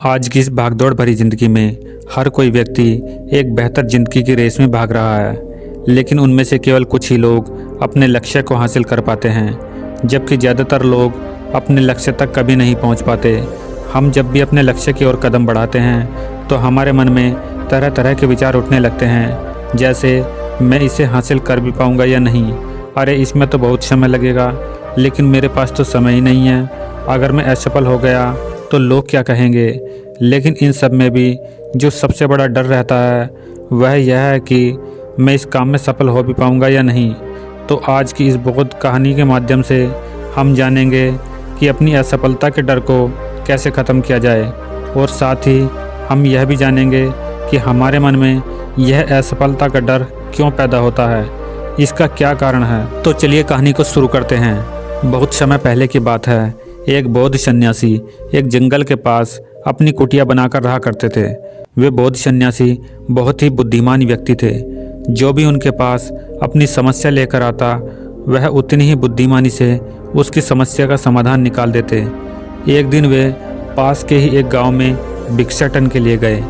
आज की इस भागदौड़ भरी जिंदगी में हर कोई व्यक्ति एक बेहतर जिंदगी की रेस में भाग रहा है, लेकिन उनमें से केवल कुछ ही लोग अपने लक्ष्य को हासिल कर पाते हैं, जबकि ज़्यादातर लोग अपने लक्ष्य तक कभी नहीं पहुंच पाते। हम जब भी अपने लक्ष्य की ओर कदम बढ़ाते हैं तो हमारे मन में तरह तरह के विचार उठने लगते हैं, जैसे मैं इसे हासिल कर भी पाऊंगा या नहीं, अरे इसमें तो बहुत समय लगेगा, लेकिन मेरे पास तो समय ही नहीं है, अगर मैं असफल हो गया तो लोग क्या कहेंगे। लेकिन इन सब में भी जो सबसे बड़ा डर रहता है वह यह है कि मैं इस काम में सफल हो भी पाऊंगा या नहीं। तो आज की इस बोध कहानी के माध्यम से हम जानेंगे कि अपनी असफलता के डर को कैसे ख़त्म किया जाए, और साथ ही हम यह भी जानेंगे कि हमारे मन में यह असफलता का डर क्यों पैदा होता है, इसका क्या कारण है। तो चलिए कहानी को शुरू करते हैं। बहुत समय पहले की बात है। एक बौद्ध सन्यासी एक जंगल के पास अपनी कुटिया बनाकर रहा करते थे। वे बौद्ध सन्यासी बहुत ही बुद्धिमान व्यक्ति थे। जो भी उनके पास अपनी समस्या लेकर आता वह उतनी ही बुद्धिमानी से उसकी समस्या का समाधान निकाल देते। एक दिन वे पास के ही एक गांव में भिक्षाटन के लिए गए।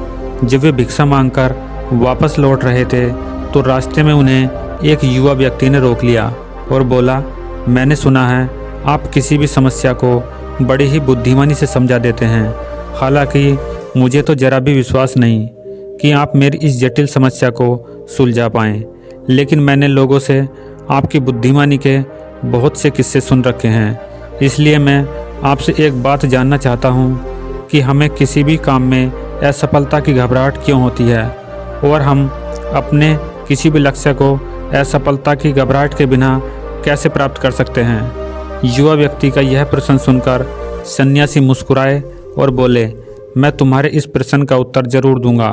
जब वे भिक्षा मांगकर वापस लौट रहे थे तो रास्ते में उन्हें एक युवा व्यक्ति ने रोक लिया और बोला, मैंने सुना है आप किसी भी समस्या को बड़ी ही बुद्धिमानी से समझा देते हैं। हालांकि मुझे तो जरा भी विश्वास नहीं कि आप मेरी इस जटिल समस्या को सुलझा पाएं, लेकिन मैंने लोगों से आपकी बुद्धिमानी के बहुत से किस्से सुन रखे हैं। इसलिए मैं आपसे एक बात जानना चाहता हूं कि हमें किसी भी काम में असफलता की घबराहट क्यों होती है, और हम अपने किसी भी लक्ष्य को असफलता की घबराहट के बिना कैसे प्राप्त कर सकते हैं। युवा व्यक्ति का यह प्रश्न सुनकर सन्यासी मुस्कुराए और बोले, मैं तुम्हारे इस प्रश्न का उत्तर जरूर दूंगा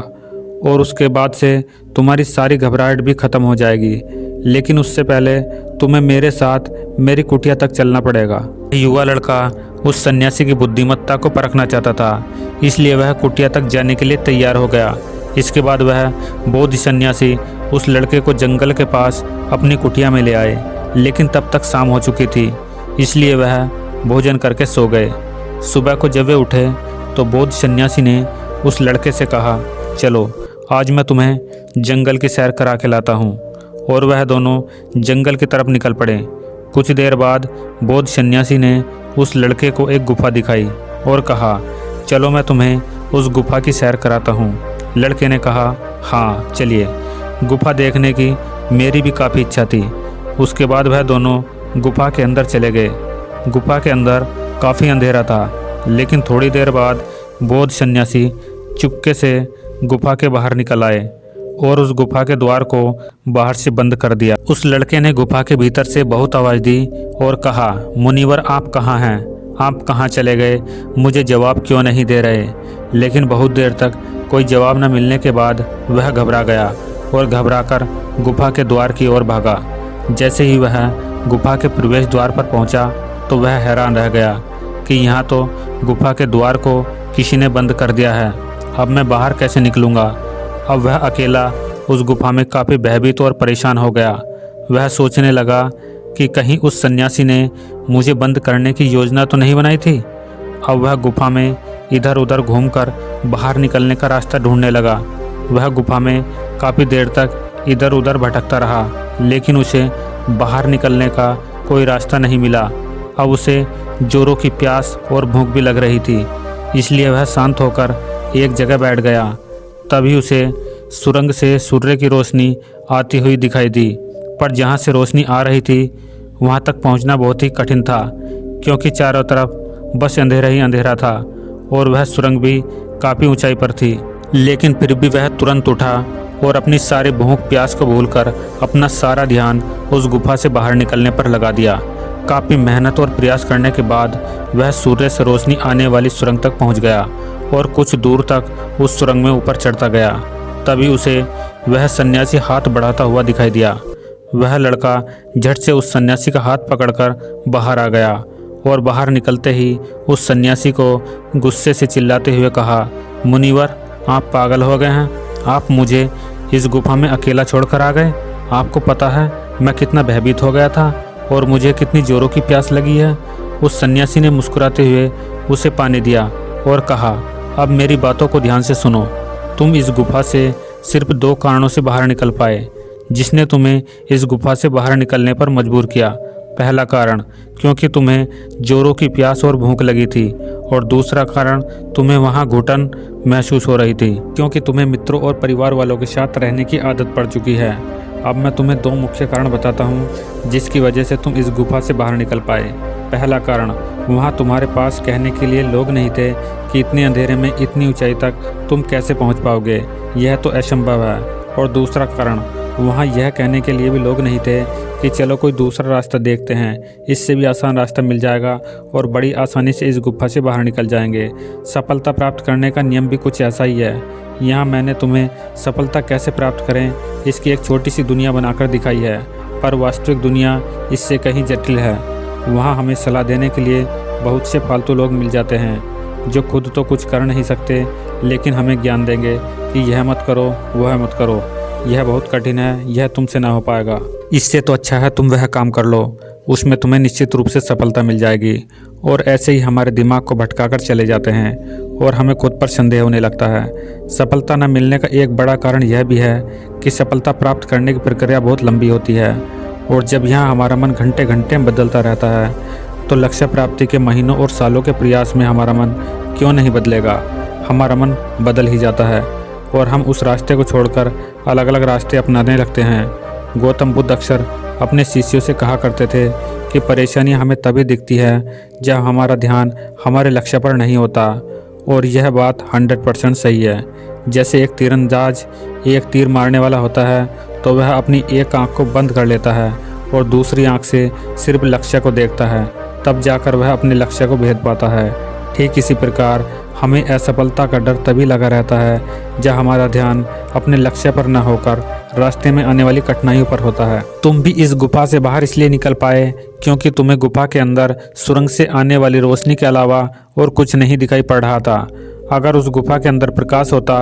और उसके बाद से तुम्हारी सारी घबराहट भी खत्म हो जाएगी, लेकिन उससे पहले तुम्हें मेरे साथ मेरी कुटिया तक चलना पड़ेगा। युवा लड़का उस सन्यासी की बुद्धिमत्ता को परखना चाहता था, इसलिए वह कुटिया तक जाने के लिए तैयार हो गया। इसके बाद वह बौद्ध सन्यासी उस लड़के को जंगल के पास अपनी कुटिया में ले आए, लेकिन तब तक शाम हो चुकी थी, इसलिए वह भोजन करके सो गए। सुबह को जब वे उठे तो बौद्ध सन्यासी ने उस लड़के से कहा, चलो आज मैं तुम्हें जंगल की सैर करा के लाता हूँ, और वह दोनों जंगल की तरफ निकल पड़े। कुछ देर बाद बौद्ध सन्यासी ने उस लड़के को एक गुफा दिखाई और कहा, चलो मैं तुम्हें उस गुफा की सैर कराता हूँ। लड़के ने कहा, हाँ चलिए, गुफा देखने की मेरी भी काफ़ी इच्छा थी। उसके बाद वह दोनों गुफा के अंदर चले गए। गुफा के अंदर काफ़ी अंधेरा था, लेकिन थोड़ी देर बाद बौद्ध सन्यासी चुपके से गुफा के बाहर निकल आए और उस गुफा के द्वार को बाहर से बंद कर दिया। उस लड़के ने गुफा के भीतर से बहुत आवाज़ दी और कहा, मुनिवर आप कहाँ हैं, आप कहाँ चले गए, मुझे जवाब क्यों नहीं दे रहे। लेकिन बहुत देर तक कोई जवाब न मिलने के बाद वह घबरा गया और घबराकर गुफा के द्वार की ओर भागा। जैसे ही वह गुफा के प्रवेश द्वार पर पहुंचा तो वह हैरान रह गया कि यहाँ तो गुफा के द्वार को किसी ने बंद कर दिया है। अब मैं बाहर कैसे निकलूँगा। अब वह अकेला उस गुफा में काफ़ी भयभीत और परेशान हो गया। वह सोचने लगा कि कहीं उस सन्यासी ने मुझे बंद करने की योजना तो नहीं बनाई थी। अब वह गुफा में इधर उधर घूमकर बाहर निकलने का रास्ता ढूंढने लगा। वह गुफा में काफ़ी देर तक इधर उधर भटकता रहा, लेकिन उसे बाहर निकलने का कोई रास्ता नहीं मिला। अब उसे जोरों की प्यास और भूख भी लग रही थी, इसलिए वह शांत होकर एक जगह बैठ गया। तभी उसे सुरंग से सूर्य की रोशनी आती हुई दिखाई दी, पर जहाँ से रोशनी आ रही थी वहाँ तक पहुँचना बहुत ही कठिन था, क्योंकि चारों तरफ बस अंधेरा ही अंधेरा था और वह सुरंग भी काफ़ी ऊंचाई पर थी। लेकिन फिर भी वह तुरंत उठा और अपनी सारी भूख प्यास को भूलकर अपना सारा ध्यान उस गुफा से बाहर निकलने पर लगा दिया। काफ़ी मेहनत और प्रयास करने के बाद वह सूर्य से रोशनी आने वाली सुरंग तक पहुंच गया और कुछ दूर तक उस सुरंग में ऊपर चढ़ता गया। तभी उसे वह सन्यासी हाथ बढ़ाता हुआ दिखाई दिया। वह लड़का झट से उस सन्यासी का हाथ पकड़कर बाहर आ गया और बाहर निकलते ही उस सन्यासी को गुस्से से चिल्लाते हुए कहा, मुनिवर आप पागल हो गए हैं, आप मुझे इस गुफा में अकेला छोड़कर आ गए। आपको पता है मैं कितना भयभीत हो गया था और मुझे कितनी जोरों की प्यास लगी है। उस सन्यासी ने मुस्कुराते हुए उसे पानी दिया और कहा, अब मेरी बातों को ध्यान से सुनो। तुम इस गुफा से सिर्फ 2 कारणों से बाहर निकल पाए, जिसने तुम्हें इस गुफा से बाहर निकलने पर मजबूर किया। पहला कारण, क्योंकि तुम्हें जोरों की प्यास और भूख लगी थी, और दूसरा कारण, तुम्हें वहाँ घुटन महसूस हो रही थी, क्योंकि तुम्हें मित्रों और परिवार वालों के साथ रहने की आदत पड़ चुकी है। अब मैं तुम्हें 2 मुख्य कारण बताता हूँ जिसकी वजह से तुम इस गुफा से बाहर निकल पाए। पहला कारण, वहाँ तुम्हारे पास कहने के लिए लोग नहीं थे कि इतने अंधेरे में इतनी ऊंचाई तक तुम कैसे पहुँच पाओगे, यह तो असंभव है। और दूसरा कारण, वहाँ यह कहने के लिए भी लोग नहीं थे कि चलो कोई दूसरा रास्ता देखते हैं, इससे भी आसान रास्ता मिल जाएगा और बड़ी आसानी से इस गुफा से बाहर निकल जाएंगे। सफलता प्राप्त करने का नियम भी कुछ ऐसा ही है। यहाँ मैंने तुम्हें सफलता कैसे प्राप्त करें इसकी एक छोटी सी दुनिया बनाकर दिखाई है, पर वास्तविक दुनिया इससे कहीं जटिल है। वहाँ हमें सलाह देने के लिए बहुत से फालतू लोग मिल जाते हैं जो खुद तो कुछ कर नहीं सकते, लेकिन हमें ज्ञान देंगे कि यह मत करो, वह मत करो, यह बहुत कठिन है, यह तुमसे ना हो पाएगा। इससे तो अच्छा है तुम वह काम कर लो, उसमें तुम्हें निश्चित रूप से सफलता मिल जाएगी। और ऐसे ही हमारे दिमाग को भटका कर चले जाते हैं और हमें खुद पर संदेह होने लगता है। सफलता न मिलने का एक बड़ा कारण यह भी है कि सफलता प्राप्त करने की प्रक्रिया बहुत लंबी होती है, और जब यहाँ हमारा मन घंटे घंटे में बदलता रहता है तो लक्ष्य प्राप्ति के महीनों और सालों के प्रयास में हमारा मन क्यों नहीं बदलेगा। हमारा मन बदल ही जाता है और हम उस रास्ते को छोड़कर अलग अलग रास्ते अपनाने लगते हैं। गौतम बुद्ध अक्सर अपने शिष्यों से कहा करते थे कि परेशानियां हमें तभी दिखती है जब हमारा ध्यान हमारे लक्ष्य पर नहीं होता, और यह बात 100% सही है। जैसे एक तीरंदाज एक तीर मारने वाला होता है तो वह अपनी एक आंख को बंद कर लेता है और दूसरी आंख से सिर्फ लक्ष्य को देखता है, तब जाकर वह अपने लक्ष्य को भेद पाता है। ठीक इसी प्रकार हमें असफलता का डर तभी लगा रहता है जब हमारा ध्यान अपने लक्ष्य पर न होकर रास्ते में आने वाली कठिनाइयों पर होता है। तुम भी इस गुफा से बाहर इसलिए निकल पाए क्योंकि तुम्हें गुफा के अंदर सुरंग से आने वाली रोशनी के अलावा और कुछ नहीं दिखाई पड़ रहा था। अगर उस गुफा के अंदर प्रकाश होता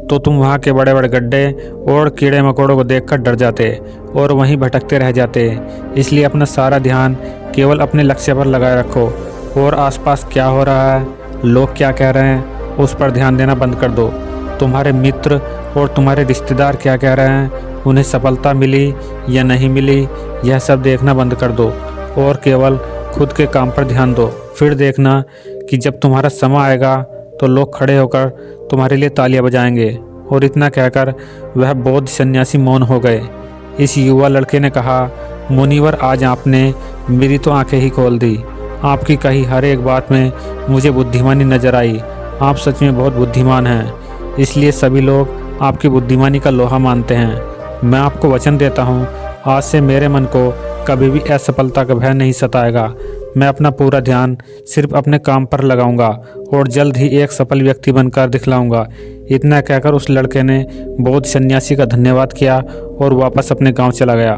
तो तुम वहाँ के बड़े बड़े गड्ढे और कीड़े मकोड़ों को देखकर डर जाते और वहीं भटकते रह जाते। इसलिए अपना सारा ध्यान केवल अपने लक्ष्य पर लगाए रखो, और आसपास क्या हो रहा है, लोग क्या कह रहे हैं, उस पर ध्यान देना बंद कर दो। तुम्हारे मित्र और तुम्हारे रिश्तेदार क्या कह रहे हैं, उन्हें सफलता मिली या नहीं मिली, यह सब देखना बंद कर दो और केवल खुद के काम पर ध्यान दो। फिर देखना कि जब तुम्हारा समय आएगा तो लोग खड़े होकर तुम्हारे लिए तालियां बजाएंगे। और इतना कहकर वह बौद्ध सन्यासी मौन हो गए। इस युवा लड़के ने कहा, मुनिवर, आज आपने मेरी तो आंखें ही खोल दी। आपकी कही हर एक बात में मुझे बुद्धिमानी नजर आई। आप सच में बहुत बुद्धिमान हैं, इसलिए सभी लोग आपकी बुद्धिमानी का लोहा मानते हैं। मैं आपको वचन देता हूँ, आज से मेरे मन को कभी भी असफलता का भय नहीं सताएगा। मैं अपना पूरा ध्यान सिर्फ अपने काम पर लगाऊंगा और जल्द ही एक सफल व्यक्ति बनकर दिखलाऊंगा। इतना कहकर उस लड़के ने बौद्ध सन्यासी का धन्यवाद किया और वापस अपने गांव चला गया।